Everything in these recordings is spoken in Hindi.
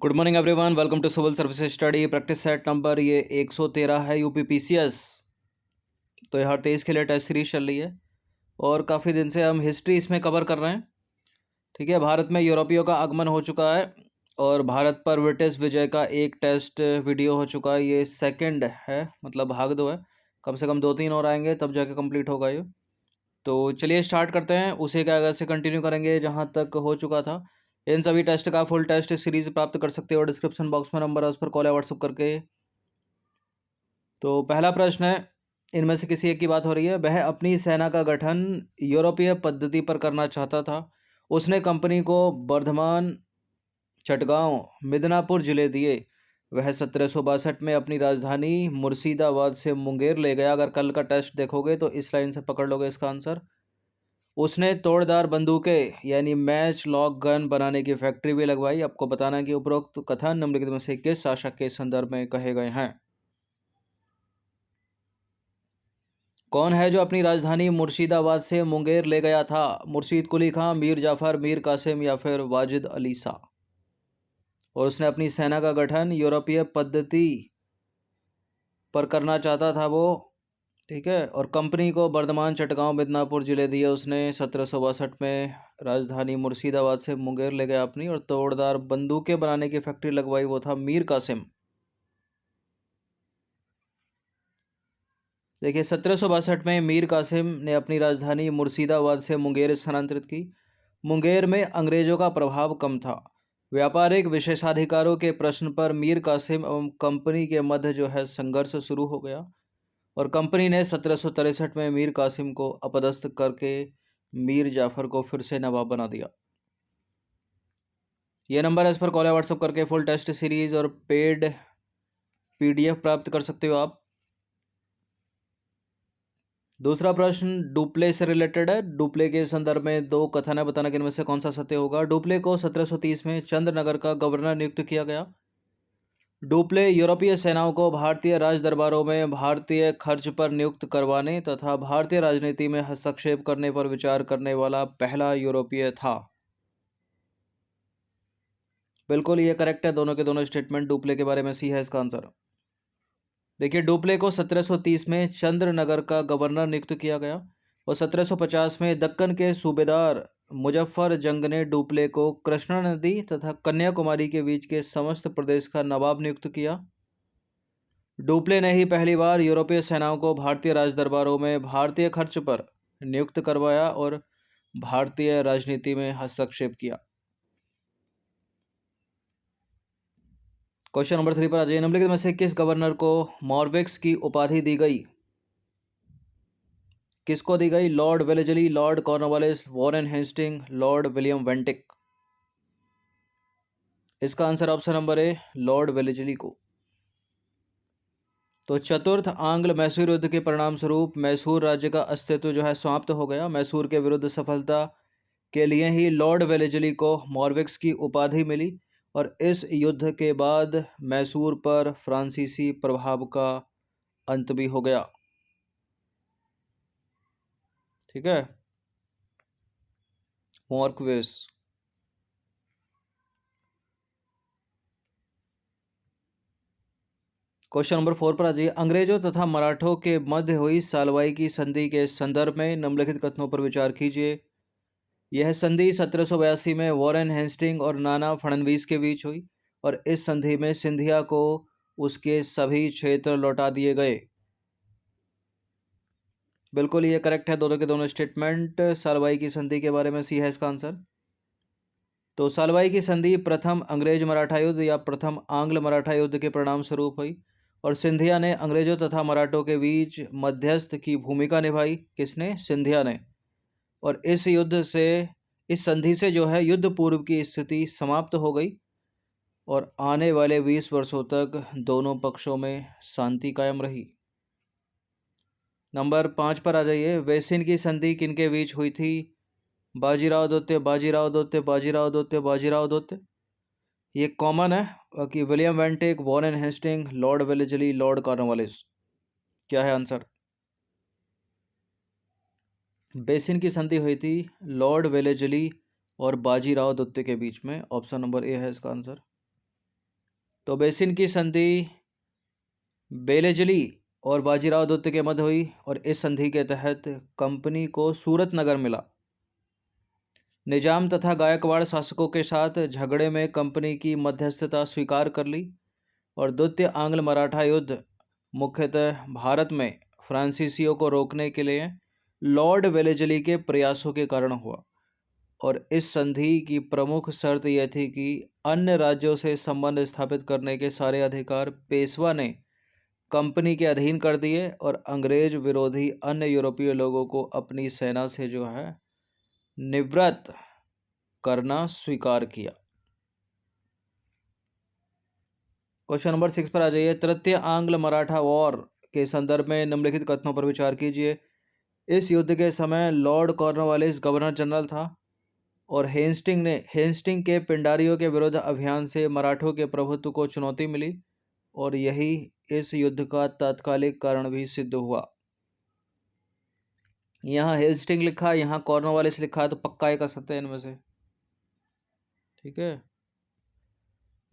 Good morning everyone, welcome to civil services study practice set number ये 113 है यूपीपीसीएस। तो ये हर 23 के लिए टेस्ट सीरीज चल रही है और काफ़ी दिन से हम हिस्ट्री इसमें कवर कर रहे हैं। ठीक है, भारत में यूरोपियों का आगमन हो चुका है और भारत पर ब्रिटिश विजय का एक टेस्ट वीडियो हो चुका है। ये सेकंड है, मतलब भाग 2 है। कम से कम 2-3 और आएंगे तब जाके कंप्लीट होगा ये। तो चलिए स्टार्ट करते हैं, उसी के आगे से कंटिन्यू करेंगे जहाँ तक हो चुका था। इन सभी टेस्ट का फुल टेस्ट सीरीज प्राप्त कर सकते हो, डिस्क्रिप्शन बॉक्स में नंबर है, उस पर कॉल या व्हाट्सअप करके। तो पहला प्रश्न है, इनमें से किसी एक की बात हो रही है। वह अपनी सेना का गठन यूरोपीय पद्धति पर करना चाहता था। उसने कंपनी को बर्धमान, चटगांव, मिदनापुर जिले दिए। वह 1762 में अपनी राजधानी मुर्शिदाबाद से मुंगेर ले गया। अगर कल का टेस्ट देखोगे तो इस लाइन से पकड़ लोगे इसका आंसर। उसने तोड़दार बंदूकें यानी मैच लॉक गन बनाने की फैक्ट्री भी लगवाई। आपको बताना है कि उपरोक्त कथन निम्नलिखित में से किस शासक के संदर्भ में कहे गए हैं। कौन है जो अपनी राजधानी मुर्शिदाबाद से मुंगेर ले गया था? मुर्शीद कुली खां, मीर जाफर, मीर कासिम या फिर वाजिद अली शाह। और उसने अपनी सेना का गठन यूरोपीय पद्धति पर करना चाहता था वो। ठीक है, और कंपनी को बर्धमान, चटगांव, मिदनापुर जिले दिए उसने। 1762 में राजधानी मुर्शिदाबाद से मुंगेर ले गया अपनी, और तोड़दार बंदूकें बनाने की फैक्ट्री लगवाई वो था मीर कासिम। देखिए, 1762 में मीर कासिम ने अपनी राजधानी मुर्शिदाबाद से मुंगेर स्थानांतरित की। मुंगेर में अंग्रेजों का प्रभाव कम था। व्यापारिक विशेषाधिकारों के प्रश्न पर मीर कासिम एवं कंपनी के मध्य जो है संघर्ष शुरू हो गया, और कंपनी ने 1763 में मीर कासिम को अपदस्थ करके मीर जाफर को फिर से नवाब बना दिया। ये नंबर है, इस पर कॉल या व्हाट्सअप करके फुल टेस्ट सीरीज और पेड पीडीएफ प्राप्त कर सकते हो आप। दूसरा प्रश्न डुप्ले से रिलेटेड है। डुप्ले के संदर्भ में दो कथन है, बताना कि इनमें से कौन सा सत्य होगा। डुप्ले को 1730 में चंद्रनगर का गवर्नर नियुक्त किया गया। डुप्ले यूरोपीय सेनाओं को भारतीय राज दरबारों में भारतीय खर्च पर नियुक्त करवाने तथा भारतीय राजनीति में हस्तक्षेप करने पर विचार करने वाला पहला यूरोपीय था। बिल्कुल ये करेक्ट है, दोनों के दोनों स्टेटमेंट डुप्ले के बारे में सी है इसका आंसर। देखिए, डुप्ले को 1730 में चंद्रनगर का गवर्नर नियुक्त किया गया और 1750 में दक्कन के सूबेदार मुजफ्फर जंग ने डुप्ले को कृष्णा नदी तथा कन्याकुमारी के बीच के समस्त प्रदेश का नवाब नियुक्त किया। डुप्ले ने ही पहली बार यूरोपीय सेनाओं को भारतीय राजदरबारों में भारतीय खर्च पर नियुक्त करवाया और भारतीय राजनीति में हस्तक्षेप किया। क्वेश्चन नंबर 3 पर आ जाइए। निम्नलिखित में से किस गवर्नर को मॉर्विक्स की उपाधि दी गई? किसको दी गई? Lord Wellesley, Lord Cornwallis, Warren Hasting, Lord William Bentinck. इसका answer option number A, Lord Wellesley को। तो चतुर्थ आंग्ल मैसूर युद्ध के परिणाम स्वरूप मैसूर राज्य का अस्तित्व जो है समाप्त हो गया। मैसूर के विरुद्ध सफलता के लिए ही लॉर्ड वेलेजली को मॉर्विक्स की उपाधि मिली, और इस युद्ध के बाद मैसूर पर फ्रांसीसी प्रभाव का अंत भी हो गया। ठीक है, मॉर्क्वेस। क्वेश्चन नंबर 4 पर आ जाइए। अंग्रेजों तथा मराठों के मध्य हुई सालवाई की संधि के संदर्भ में निम्नलिखित कथनों पर विचार कीजिए। यह संधि 1782 में वॉरेन हेस्टिंग और नाना फडणवीस के बीच हुई, और इस संधि में सिंधिया को उसके सभी क्षेत्र लौटा दिए गए। बिल्कुल ये करेक्ट है, दोनों के दोनों स्टेटमेंट सालवाई की संधि के बारे में सी है इसका आंसर। तो सालवाई की संधि प्रथम अंग्रेज मराठा युद्ध या प्रथम आंग्ल मराठा युद्ध के परिणाम स्वरूप हुई, और सिंधिया ने अंग्रेजों तथा मराठों के बीच मध्यस्थ की भूमिका निभाई। किसने? सिंधिया ने। और इस संधि से जो है युद्ध पूर्व की स्थिति समाप्त हो गई, और आने वाले 20 वर्षों तक दोनों पक्षों में शांति कायम रही। नंबर 5 पर आ जाइए। वेसिन की संधि किनके बीच हुई थी? बाजीराव दौत्य, बाजीराव दौत्य, बाजीराव दौत्य, बाजीराव दौत्य। ये कॉमन है कि William Bentinck, Warren Hasting, Lord Wellesley, Lord Cornwallis. क्या है आंसर? बेसिन की संधि हुई थी लॉर्ड वेलेजली और बाजीराव दत्ते के बीच में। ऑप्शन नंबर ए है इसका आंसर। तो बेसिन की संधि बेलेजली और बाजीराव द्वितीय के मध्य हुई और इस संधि के तहत कंपनी को सूरत नगर मिला। निजाम तथा गायकवाड़ शासकों के साथ झगड़े में कंपनी की मध्यस्थता स्वीकार कर ली और द्वितीय आंग्ल मराठा युद्ध मुख्यतः भारत में फ्रांसीसियों को रोकने के लिए लॉर्ड वेलेजली के प्रयासों के कारण हुआ। और इस संधि की प्रमुख शर्त यह थी कि अन्य राज्यों से संबंध स्थापित करने के सारे अधिकार पेशवा ने कंपनी के अधीन कर दिए और अंग्रेज विरोधी अन्य यूरोपीय लोगों को अपनी सेना से जो है निवृत्त करना स्वीकार किया। क्वेश्चन नंबर 6 पर आ जाइए। तृतीय आंग्ल मराठा वॉर के संदर्भ में निम्नलिखित कथनों पर विचार कीजिए। इस युद्ध के समय लॉर्ड कॉर्नवालिस गवर्नर जनरल था और हेस्टिंग के पिंडारियों के विरुद्ध अभियान से मराठों के प्रभुत्व को चुनौती मिली और यही इस युद्ध का तात्कालिक कारण भी सिद्ध हुआ। यहाँ हेस्टिंग लिखा है, यहाँ कॉर्नवालिस लिखा है, तो पक्का एक असत्य है इनमें से। ठीक है,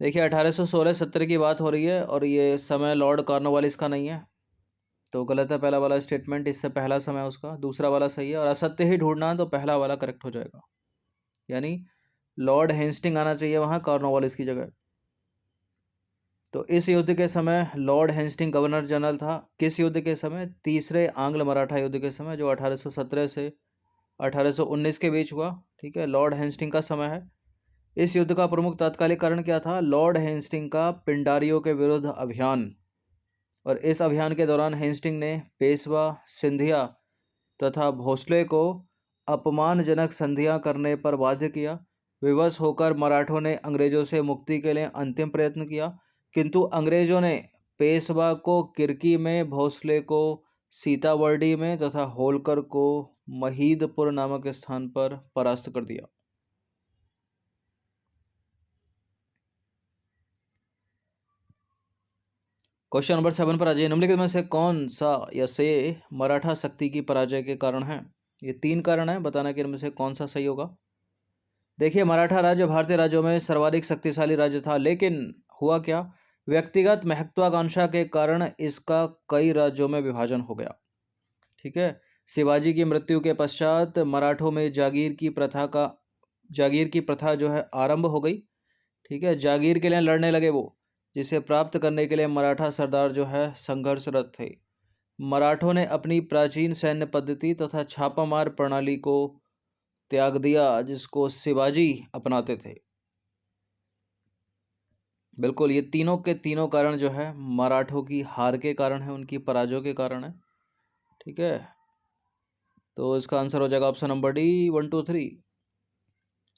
देखिए 1816-17 की बात हो रही है और ये समय लॉर्ड कॉर्नवालिस का नहीं है, तो गलत है पहला वाला स्टेटमेंट। इससे पहला समय उसका, दूसरा वाला सही है। और असत्य ही ढूंढना है तो पहला वाला करेक्ट हो जाएगा, यानी लॉर्ड हेस्टिंग आना चाहिए वहाँ कॉर्नवालिस की जगह। तो इस युद्ध के समय लॉर्ड हेस्टिंग गवर्नर जनरल था। किस युद्ध के समय? तीसरे आंग्ल मराठा युद्ध के समय, जो 1817 से 1819 के बीच हुआ। ठीक है, लॉर्ड हेस्टिंग का समय है। इस युद्ध का प्रमुख तात्कालिक कारण क्या था? लॉर्ड हेस्टिंग का पिंडारियों के विरुद्ध अभियान। और इस अभियान के दौरान हेस्टिंग ने पेशवा, सिंधिया तथा भोसले को अपमानजनक संधियां करने पर बाध्य किया। विवश होकर मराठों ने अंग्रेजों से मुक्ति के लिए अंतिम प्रयत्न किया, किंतु अंग्रेजों ने पेशवा को किरकी में, भोसले को सीताबर्डी में तथा होलकर को महीदपुर नामक स्थान पर परास्त कर दिया। क्वेश्चन नंबर 7 पर आ जाइए। निम्नलिखित में से कौन सा या से मराठा शक्ति की पराजय के कारण है? ये 3 कारण है, बताना कि इनमें से कौन सा सही होगा। देखिए, मराठा राज्य भारतीय राज्यों में सर्वाधिक शक्तिशाली राज्य था, लेकिन हुआ क्या? व्यक्तिगत महत्वाकांक्षा के कारण इसका कई राज्यों में विभाजन हो गया। ठीक है, शिवाजी की मृत्यु के पश्चात मराठों में जागीर की प्रथा जो है आरंभ हो गई। ठीक है, जागीर के लिए लड़ने लगे वो, जिसे प्राप्त करने के लिए मराठा सरदार जो है संघर्षरत थे। मराठों ने अपनी प्राचीन सैन्य पद्धति तथा छापामार प्रणाली को त्याग दिया, जिसको शिवाजी अपनाते थे। बिल्कुल, ये तीनों के तीनों कारण जो है मराठों की हार के कारण है, उनकी पराजय के कारण है। ठीक है, तो इसका आंसर हो जाएगा ऑप्शन नंबर डी, 1 2 3।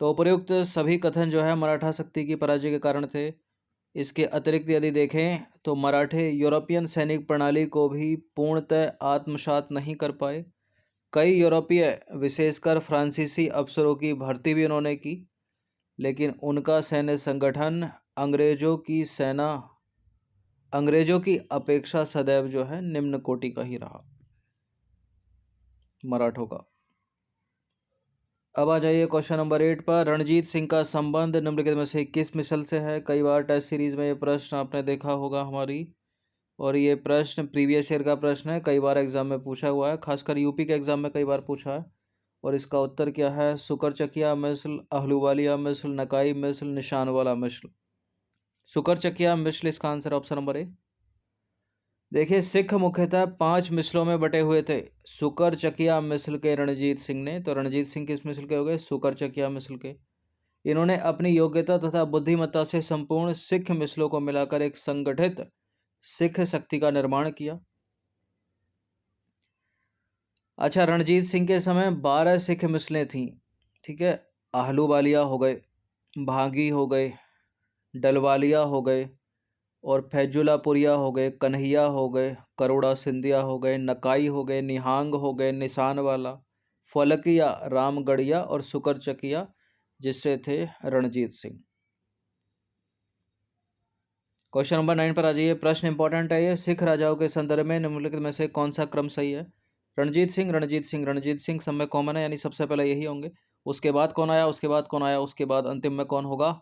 तो उपयुक्त सभी कथन जो है मराठा शक्ति की पराजय के कारण थे। इसके अतिरिक्त यदि देखें तो मराठे यूरोपियन सैनिक प्रणाली को भी पूर्णतः आत्मसात नहीं कर पाए। कई यूरोपीय, विशेषकर फ्रांसीसी अफसरों की भर्ती भी उन्होंने की, लेकिन उनका सैन्य संगठन अंग्रेजों की अपेक्षा सदैव जो है निम्न कोटि का ही रहा, मराठों का। अब आ जाइए क्वेश्चन नंबर 8 पर। रणजीत सिंह का संबंध निम्नलिखित में से किस मिसल से है? कई बार टेस्ट सीरीज में ये प्रश्न आपने देखा होगा हमारी, और ये प्रश्न प्रीवियस ईयर का प्रश्न है, कई बार एग्जाम में पूछा हुआ है, खासकर यूपी के एग्जाम में कई बार पूछा है। और इसका उत्तर क्या है? सुकरचकिया मिसल, अहलूवालिया मिसल, नकाई मिसल, निशान वाला मिसल। सुकरचकिया मिसल इसका आंसर ऑप्शन नंबर ए। देखिए, सिख मुख्यतः 5 मिसलों में बटे हुए थे। सुकरचकिया मिसल के रणजीत सिंह ने, तो रणजीत सिंह किस मिसल के हो गए? सुकरचकिया मिसल के। इन्होंने अपनी योग्यता तथा बुद्धिमत्ता से संपूर्ण सिख मिसलों को मिलाकर एक संगठित सिख शक्ति का निर्माण किया। अच्छा, रणजीत सिंह के समय 12 सिख मिसलें थीं। ठीक है, आहलूवालिया हो गए, भांगी हो गए, डलवालिया हो गए, और फैजुलापुरिया हो गए, कन्हैया हो गए, करोड़ा सिंधिया हो गए, नकाई हो गए, निहांग हो गए, निशान वाला, फलकिया, रामगढ़िया और सुकरचकिया, जिससे थे रणजीत सिंह। क्वेश्चन नंबर 9 पर आ जाइए। प्रश्न इंपॉर्टेंट है ये। सिख राजाओं के संदर्भ में निम्नलिखित में से कौन सा क्रम सही है? रणजीत सिंह, रणजीत सिंह, रणजीत सिंह सब में कॉमन है, यानी सबसे पहले यही होंगे। उसके बाद कौन आया, उसके बाद कौन आया, उसके बाद अंतिम में कौन होगा?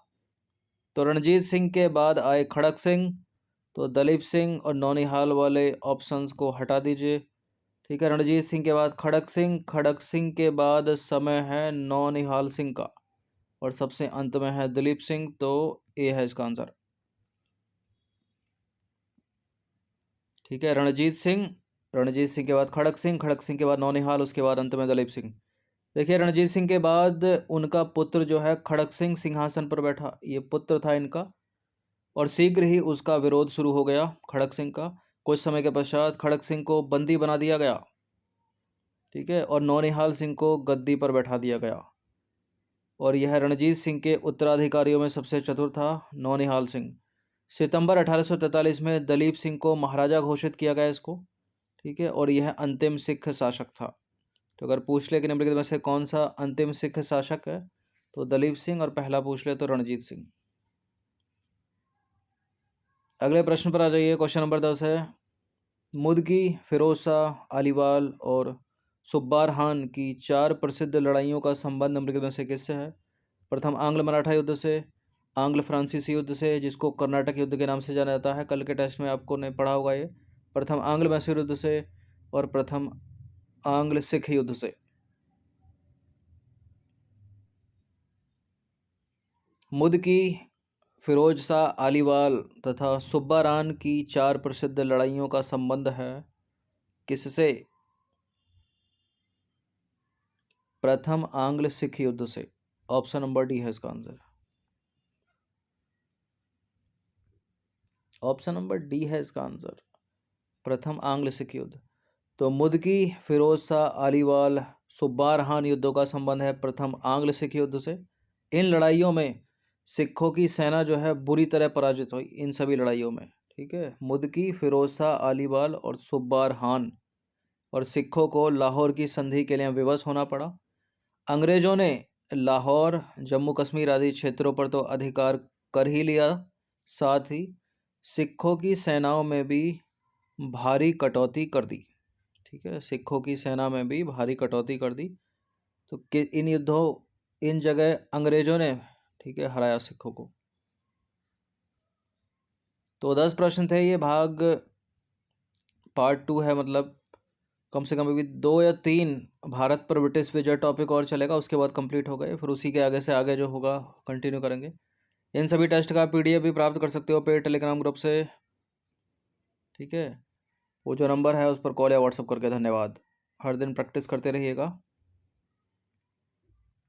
तो रणजीत सिंह के बाद आए खड़क सिंह, तो दलीप सिंह और नौनिहाल वाले ऑप्शंस को हटा दीजिए। ठीक है, रणजीत सिंह के बाद खड़क सिंह, खड़क सिंह के बाद समय है नौनिहाल सिंह का, और सबसे अंत में है दलीप सिंह। तो ए है इसका आंसर। ठीक है, रणजीत सिंह के बाद खड़क सिंह, खड़क सिंह के बाद नौनिहाल, उसके बाद अंत में दलीप सिंह। देखिए, रणजीत सिंह के बाद उनका पुत्र जो है खड़क सिंह सिंहासन पर बैठा, ये पुत्र था इनका, और शीघ्र ही उसका विरोध शुरू हो गया खड़क सिंह का। कुछ समय के पश्चात खड़क सिंह को बंदी बना दिया गया। ठीक है, और नौनिहाल सिंह को गद्दी पर बैठा दिया गया, और यह रणजीत सिंह के उत्तराधिकारियों में सबसे चतुर था नौनिहाल सिंह। सितंबर 1843 में दलीप सिंह को महाराजा घोषित किया गया इसको। ठीक है, और यह अंतिम सिख शासक था। तो अगर पूछ ले कि निम्नलिखित में से कौन सा अंतिम सिख शासक है, तो दलीप सिंह, और पहला पूछ ले तो रणजीत सिंह। अगले प्रश्न पर आ जाइए। क्वेश्चन नंबर 10 है, मुदकी, फिरोज शाह, अलीवाल और सुब्बारहान की 4 प्रसिद्ध लड़ाइयों का संबंध निम्नलिखित में से किससे है? प्रथम आंग्ल मराठा युद्ध से, आंग्ल फ्रांसीसी युद्ध से, जिसको कर्नाटक युद्ध के नाम से जाना जाता है, कल के टेस्ट में आपको ने पढ़ा होगा ये, प्रथम आंग्ल मैसूर युद्ध से, और प्रथम आंग्ल सिख युद्ध से। मुदकी, फिरोज शाह, अलीवाल तथा सुब्बारान की 4 प्रसिद्ध लड़ाइयों का संबंध है किससे? प्रथम आंग्ल सिख युद्ध से। ऑप्शन नंबर डी है इसका आंसर। ऑप्शन नंबर डी है इसका आंसर, प्रथम आंग्ल सिख युद्ध। तो मुदकी, फिरोज शाह, अलीवाल, सुब्बारहान युद्धों का संबंध है प्रथम आंग्ल सिख युद्ध से। इन लड़ाइयों में सिखों की सेना जो है बुरी तरह पराजित हुई इन सभी लड़ाइयों में। ठीक है, मुदकी, फिरोज शाह, अलीवाल और सुब्बारहान, और सिखों को लाहौर की संधि के लिए विवश होना पड़ा। अंग्रेजों ने लाहौर, जम्मू कश्मीर आदि क्षेत्रों पर तो अधिकार कर ही लिया, साथ ही सिखों की सेनाओं में भी भारी कटौती कर दी। ठीक है, सिखों की सेना में भी भारी कटौती कर दी। तो इन युद्धों, इन जगह अंग्रेजों ने, ठीक है, हराया सिखों को। तो 10 प्रश्न थे ये, भाग पार्ट 2 है, मतलब कम से कम अभी 2 या 3 भारत पर ब्रिटिश विजय टॉपिक और चलेगा, उसके बाद कंप्लीट हो गए, फिर उसी के आगे से आगे जो होगा कंटिन्यू करेंगे। इन सभी टेस्ट का PDF भी प्राप्त कर सकते हो पेड टेलीग्राम ग्रुप से। ठीक है, वो जो नंबर है उस पर कॉल या व्हाट्सअप करके। धन्यवाद। हर दिन प्रैक्टिस करते रहिएगा।